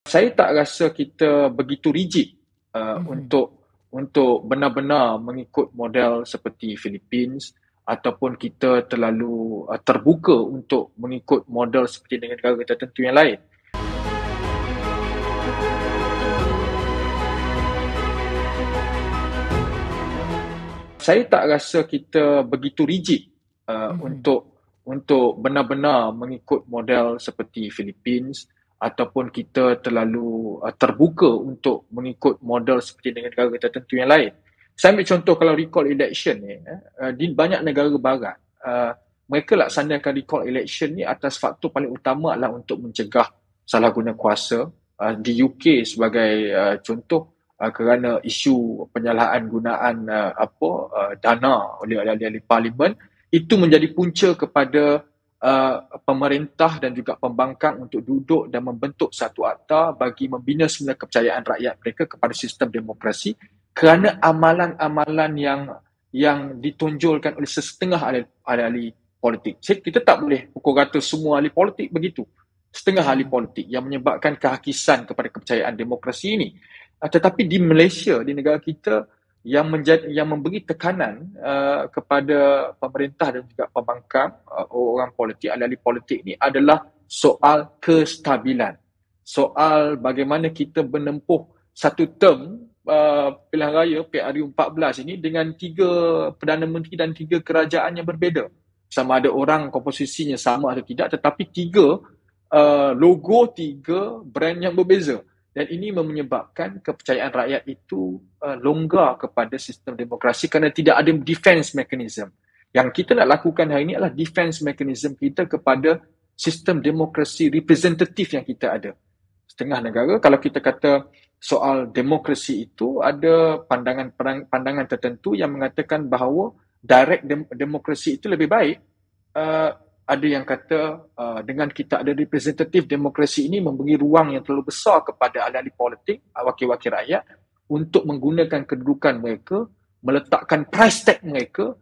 Saya tak rasa kita begitu rigid Mhm. untuk benar-benar mengikut model seperti Philippines ataupun kita terlalu terbuka untuk mengikut model seperti negara tertentu yang lain. Saya tak rasa kita begitu rigid Mhm. untuk benar-benar mengikut model seperti Philippines ataupun kita terlalu terbuka untuk mengikut model seperti negara tertentu yang lain. Saya ambil contoh kalau recall election ni, di banyak negara barat, mereka laksanakan recall election ni atas faktor paling utama adalah untuk mencegah salah guna kuasa. Di UK sebagai contoh, kerana isu penyalahan gunaan dana oleh ahli-ahli parlimen, itu menjadi punca kepada pemerintah dan juga pembangkang untuk duduk dan membentuk satu akta bagi membina semula kepercayaan rakyat mereka kepada sistem demokrasi, kerana amalan-amalan yang ditonjolkan oleh sesetengah ahli-ahli politik. Kita tak boleh pukul rata semua ahli politik begitu. Setengah ahli Mhm. politik yang menyebabkan kehakisan kepada kepercayaan demokrasi ini. Tetapi di Malaysia, di negara kita, yang memberi tekanan kepada pemerintah dan juga pembangkang orang politik, ahli-ahli politik ni adalah soal kestabilan. Soal bagaimana kita menempuh satu term pilihan raya PRU14 ini dengan tiga Perdana Menteri dan tiga kerajaan yang berbeza. Sama ada orang komposisinya sama atau tidak, tetapi tiga logo, tiga brand yang berbeza. Dan ini menyebabkan kepercayaan rakyat itu longgar kepada sistem demokrasi kerana tidak ada defense mechanism. Yang kita nak lakukan hari ini adalah defense mechanism kita kepada sistem demokrasi representatif yang kita ada. Setengah negara, kalau kita kata soal demokrasi itu, ada pandangan tertentu yang mengatakan bahawa direct demokrasi itu lebih baik. Ada yang kata dengan kita ada representatif demokrasi ini memberi ruang yang terlalu besar kepada ahli-ahli politik, wakil-wakil rakyat untuk menggunakan kedudukan mereka, meletakkan price tag mereka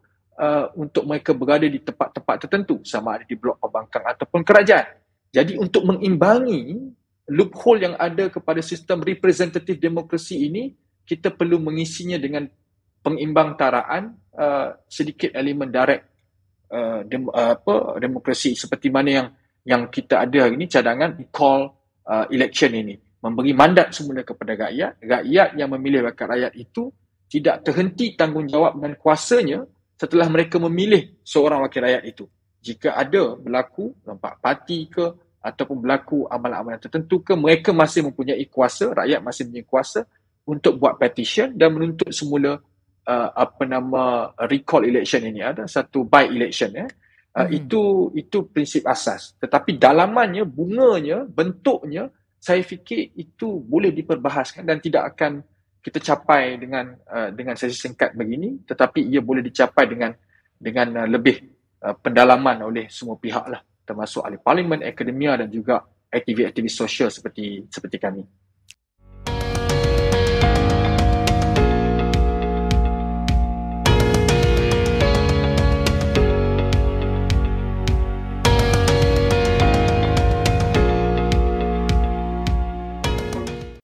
untuk mereka berada di tempat-tempat tertentu, sama ada di blok pembangkang ataupun kerajaan. Jadi untuk mengimbangi loophole yang ada kepada sistem representatif demokrasi ini, kita perlu mengisinya dengan pengimbang taraan sedikit elemen direct demokrasi seperti mana yang kita ada hari ini, cadangan recall election ini memberi mandat semula kepada rakyat yang memilih wakil rakyat itu tidak terhenti tanggungjawab dan kuasanya setelah mereka memilih seorang wakil rakyat itu. Jika ada berlaku nampak parti ke ataupun berlaku amalan-amalan tertentu ke, mereka masih mempunyai kuasa, rakyat masih mempunyai kuasa untuk buat petition dan menuntut semula recall election ini, ada satu by election Mhm. itu prinsip asas, tetapi dalamannya, bunganya, bentuknya, saya fikir itu boleh diperbahaskan dan tidak akan kita capai dengan sesi singkat begini, tetapi ia boleh dicapai dengan lebih pendalaman oleh semua pihak lah, termasuk ahli parlimen, akademia dan juga aktivis-aktivis sosial seperti kami.